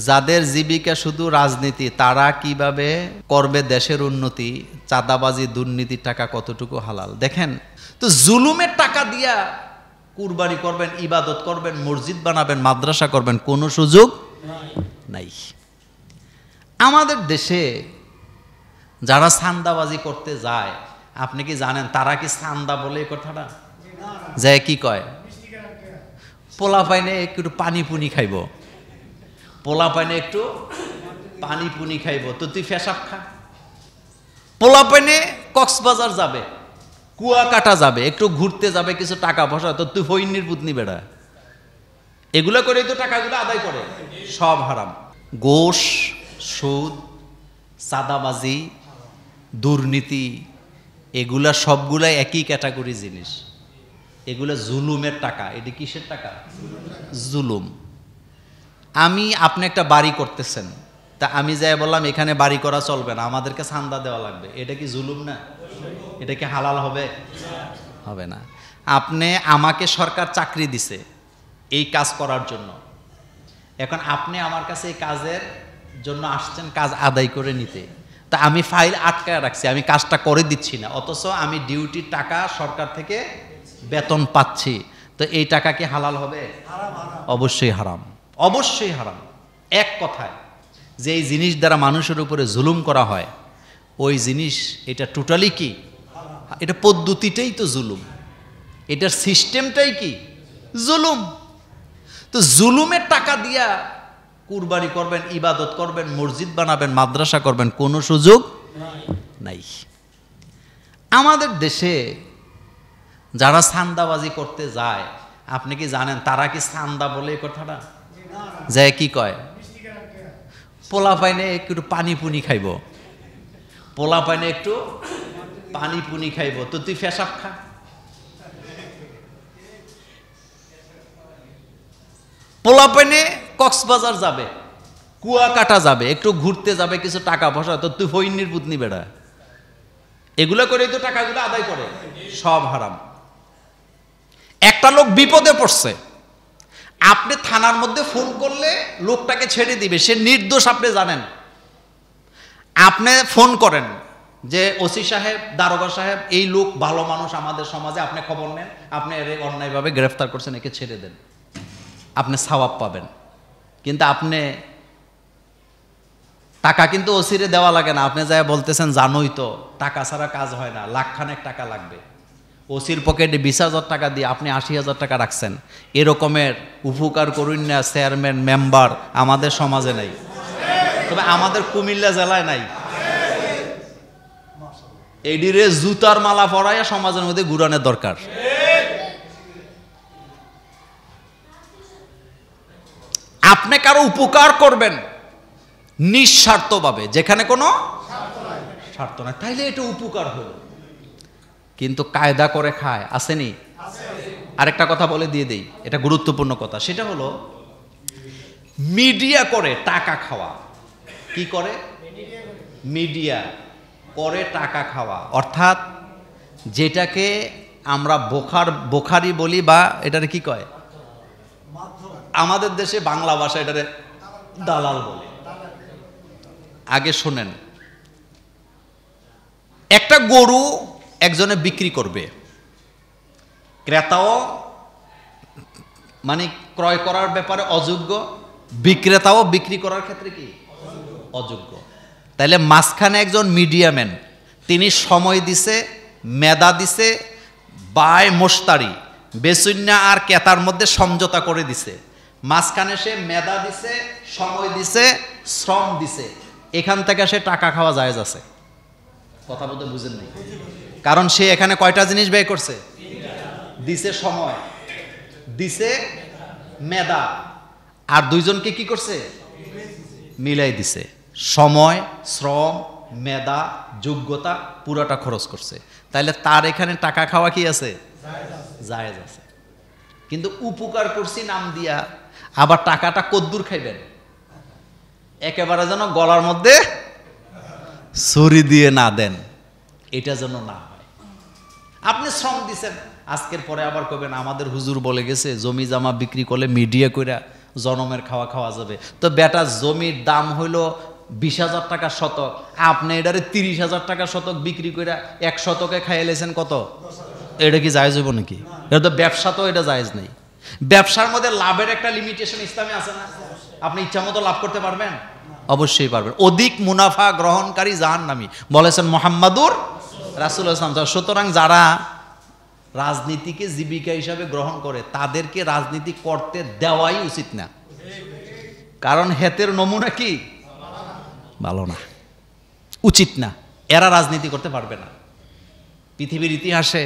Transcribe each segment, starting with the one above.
যাদের জীবিকা শুধু রাজনীতি, তারা কিভাবে করবে দেশের উন্নতি? চাঁদাবাজি, দুর্নীতির টাকা কতটুকু হালাল দেখেন তো। জুলুমের টাকা দিয়া কুরবানি করবেন, ইবাদত করবেন, মসজিদ বানাবেন, মাদ্রাসা করবেন, কোনো সুযোগ নাই। আমাদের দেশে যারা চাঁদাবাজি করতে যায়, আপনি কি জানেন তারা কি চাঁদা বলে এই কথাটা যায় কি কয়? পোলা পাইনে একটু পানি পুনি খাইব, পোলা পাইনে একটু পানি পুনি খাইব, তো তুই পেশাব খা। পোলা পাইনে কক্সবাজার যাবে, কুয়াকাটা যাবে, একটু ঘুরতে যাবে, কিছু টাকা পয়সা, তো তুই ফইন্নির পুতনি বেড়া। এগুলো করেই তো টাকাগুলো আদায় করে, সব হারাম। ঘুষ, সুদ, চাঁদাবাজি, দুর্নীতি, এগুলা সবগুলাই একই ক্যাটাগরি জিনিস। এগুলা জুলুমের টাকা। এটি কিসের টাকা? জুলুম। আপনি একটা বাড়ি করতেছেন, তা আমি যাই বললাম এখানে বাড়ি করা চলবে না, আমাদেরকে চাঁদা দেওয়া লাগবে, এটা কি জুলুম না? এটা কি হালাল হবে? হবে না। আমাকে সরকার চাকরি দিছে এই কাজ করার জন্য, এখন আপনি আমার কাছে এই কাজের জন্য আসছেন কাজ আদায় করে নিতে, তা আমি ফাইল আটকায় রাখছি, আমি কাজটা করে দিচ্ছি না, অথচ আমি ডিউটির টাকা সরকার থেকে বেতন পাচ্ছি, তো এই টাকা কি হালাল হবে? অবশ্যই হারাম, অবশ্যই হারাম। এক কথায় যে এই জিনিস দ্বারা মানুষের উপরে জুলুম করা হয়, ওই জিনিস এটা টোটালি কি, এটা পদ্ধতিটাই তো জুলুম, এটার সিস্টেমটাই কি জুলুম। তো জুলুমের টাকা দিয়া কুরবানি করবেন, ইবাদত করবেন, মসজিদ বানাবেন, মাদ্রাসা করবেন, কোনো সুযোগ নাই। আমাদের দেশে যারা চাঁদাবাজি করতে যায়, আপনি কি জানেন তারা কি চাঁদা বলে এই কথাটা যায় কি কয়? পোলা পাইনে একটু পানি পুনি খাইব, পোলা পাইনে একটু পানি পুনি খাইব, তো তুই পেশাব খা। পোলা পাইনে কক্সবাজার যাবে, কুয়াকাটা যাবে, একটু ঘুরতে যাবে, কিছু টাকা পয়সা, তো তুই ফইন্নির পুতনি বেড়া। এগুলো করেই তো টাকাগুলো আদায় করে, সব হারাম। একটা লোক বিপদে পড়ছে, আপনি থানার মধ্যে ফোন করলে লোকটাকে ছেড়ে দিবে, সে নির্দোষ, আপনি জানেন। আপনি ফোন করেন যে ওসি সাহেব, দারোগা সাহেব, এই লোক ভালো মানুষ আমাদের সমাজে, আপনি খবর নেন, আপনি এর অন্যায়ভাবে গ্রেফতার করছেন, একে ছেড়ে দেন, আপনি সওয়াব পাবেন। কিন্তু আপনি টাকা কিন্তু ওসিরে দেওয়া লাগে না, আপনি যাই বলতেছেন জানোই তো টাকা ছাড়া কাজ হয় না, লাখখানেক টাকা লাগবে। ওসির পকেটে 20,000 টাকা দিয়ে আপনি 80,000 টাকা রাখছেন। এরকমের উপকার করুন না চেয়ারম্যান, মেম্বার আমাদের সমাজে নাই, তবে আমাদের কুমিল্লা জেলায় নাই। এডিরে জুতার মালা পরাইয়া সমাজের মধ্যে ঘুরানোর দরকার। আপনি কারো উপকার করবেন নিঃস্বার্থভাবে, যেখানে কোনো স্বার্থ নাই, তাইলে এটা উপকার হলো। কিন্তু কায়দা করে খায়, আসেনি? আরেকটা কথা বলে দিয়ে দেই, এটা গুরুত্বপূর্ণ কথা, সেটা হলো মিডিয়া করে টাকা খাওয়া। কি করে? মিডিয়া করে টাকা খাওয়া, অর্থাৎ যেটাকে আমরা বোখারি বলি, বা এটারে কি কয় আমাদের দেশে বাংলা ভাষা, এটারে দালাল বলে। আগে শোনেন, একটা গরু একজনে বিক্রি করবে, ক্রেতাও মানে ক্রয় করার ব্যাপারে অযোগ্য, বিক্রেতাও বিক্রি করার ক্ষেত্রে কি অযোগ্য। তাইলে মাঝখানে একজন মিডিয়াম্যান, তিনি সময় দিছে, মেধা দিছে, বায় মোশতারি, বেচুন্না আর ক্রেতার মধ্যে সমঝোতা করে দিছে। মাঝখানে সে মেধা দিছে, সময় দিছে, শ্রম দিছে, এখান থেকে সে টাকা খাওয়া জায়েজ আছে। কথা বলতে বুঝেন নাই? কারণ সে এখানে কয়টা জিনিস ব্যয় করছে? দিছে সময়, দিছে মেধা, আর দুইজনকে কি করছে? মিলাই দিছে। সময়, শ্রম, মেধা, যোগ্যতা পুরোটা খরচ করছে। তাইলে তার এখানে টাকা খাওয়া কি আছে? জায়েজ আছে। কিন্তু উপকার করছি নাম দিয়া আবার টাকাটা কদ্দুর খাইবেন? একেবারে যেন গলার মধ্যে ছুরি দিয়ে না দেন, এটা যেন না হয়। আপনি শ্রম দিছেন, আজকের পরে আবার কবেন আমাদের হুজুর বলে গেছে জমি জামা বিক্রি করলে মিডিয়া কইরা জনমের খাওয়া খাওয়া যাবে। তো বেটা জমির দাম হইল 20,000 টাকা শতক, আপনি এটারে 30,000 টাকা শতক বিক্রি করে 1 শতকে খাইলেছেন কত? এটা কি জায়েজ হইব নাকি? এটা তো ব্যবসা, তো এটা জায়েজ নেই। ব্যবসার মধ্যে লাভের একটা লিমিটেশন ইসলামে আছে না? আপনি ইচ্ছা মতো লাভ করতে পারবেন? অবশ্যই পারবেন। অধিক মুনাফা গ্রহণকারী জাহান্নামী বলেছেন মুহাম্মাদুর রাসূলুল্লাহ সাল্লাল্লাহু আলাইহি ওয়াসাল্লাম। সুতরাং যারা রাজনীতিকে জীবিকা হিসাবে গ্রহণ করে তাদেরকে রাজনীতি করতে দেওয়াই উচিত না, কারণ হেতের নমুনা কি ভালো না, উচিত না। এরা রাজনীতি করতে পারবে না। পৃথিবীর ইতিহাসে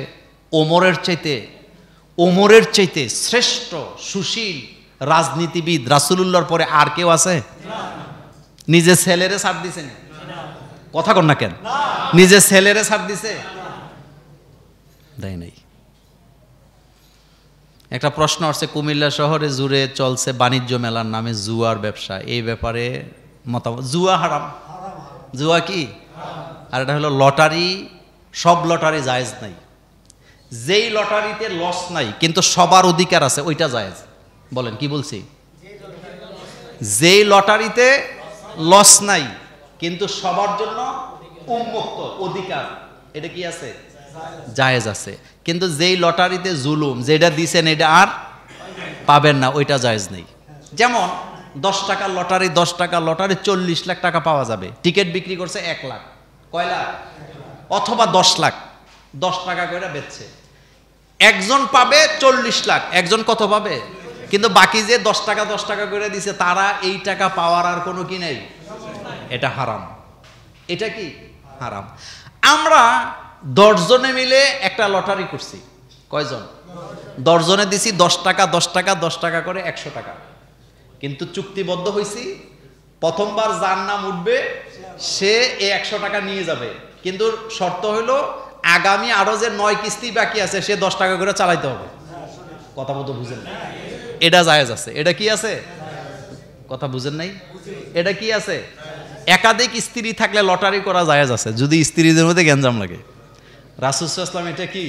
ওমরের চাইতে শ্রেষ্ঠ সুশীল রাজনীতিবিদ রাসূলুল্লাহর পরে আর কেউ আছে? নিজে ছেলেরে ছাড় দিছে? কথা কন না কেন? নিজে ছেলেরে ছাড় দিছে? দেয় নাই। একটা প্রশ্ন আসছে, কুমিল্লা শহরে জুড়ে চলছে বাণিজ্য মেলার নামে জুয়ার ব্যবসা, এই ব্যাপারে মতামত? জুয়া হারাম। জুয়া কি? আর এটা হলো লটারি। সব লটারি জায়েজ নাই। যেই লটারিতে লস নাই কিন্তু সবার অধিকার আছে ওইটা জায়েজ। বলেন কি বলছি? যেই লটারিতে লস নাই কিন্তু সবার জন্য উন্মুক্ত অধিকার, এটা কি আছে? জায়েজ আছে। কিন্তু যেই লটারিতে জুলুম, যেটা দিছেন এটা আর পাবেন না, ওইটা জায়েজ নেই। যেমন 10 টাকার লটারি, 10 টাকার লটারি 40 লাখ টাকা পাওয়া যাবে, টিকিট বিক্রি করছে 1 লাখ, কয় লাখ? অথবা 10 লাখ, 10 টাকা করে বেচছে। একজন পাবে 40 লাখ, একজন কত পাবে? কিন্তু বাকি যে 10 টাকা করে দিছে তারা এই টাকা পাওয়ার আর কোনো কি নেই। এটা হারাম। এটা কি হারাম। আমরা 10 জনে মিলে একটা লটারি করছি। কয়জন? 10 জনে দিছি 10 টাকা 10 টাকা 10 টাকা করে 100 টাকা। কিন্তু চুক্তিবদ্ধ হয়েছি প্রথমবার যার নাম উঠবে সে এই 100 টাকা নিয়ে যাবে, কিন্তু শর্ত হইল আগামী আরো যে 9 কিস্তি বাকি আছে সে 10 টাকা করে চালাইতে হবে। কথা মতো বুঝেন না? এটা জায়েজ আছে। এটা কি আছে? কথা বুঝেন নাই? এটা কি আছে? একাধিক স্ত্রী থাকলে লটারি করা জায়েজ আছে, যদি স্ত্রীদের মধ্যে গ্যাঞ্জাম লাগে। রাসূল সাল্লাল্লাহু আলাইহি ওয়াসাল্লাম এটা কি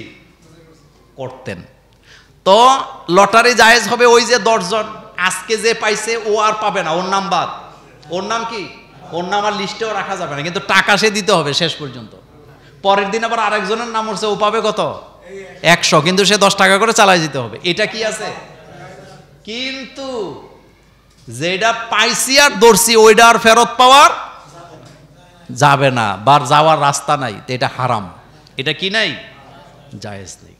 করতেন? তো লটারি জায়েজ হবে ওই যে 10 জন, আজকে যে পাইছে ও আর পাবে না, ওর নাম বাদ। ওর নাম কি? ওর নাম আর লিস্টেও রাখা যাবে না, কিন্তু টাকা সে দিতে হবে শেষ পর্যন্ত। পরের দিন আবার আরেকজনের নাম উঠছে, ও পাবে কত? 100, কিন্তু সে 10 টাকা করে চালাই দিতে হবে। এটা কি আছে? কিন্তু যেটা পাইছি আর ধরছি ওইটা আর ফেরত পাওয়ার যাবে না, বা যাওয়ার রাস্তা নাই, এটা হারাম। এটা কি নাই? জায়েজ নেই।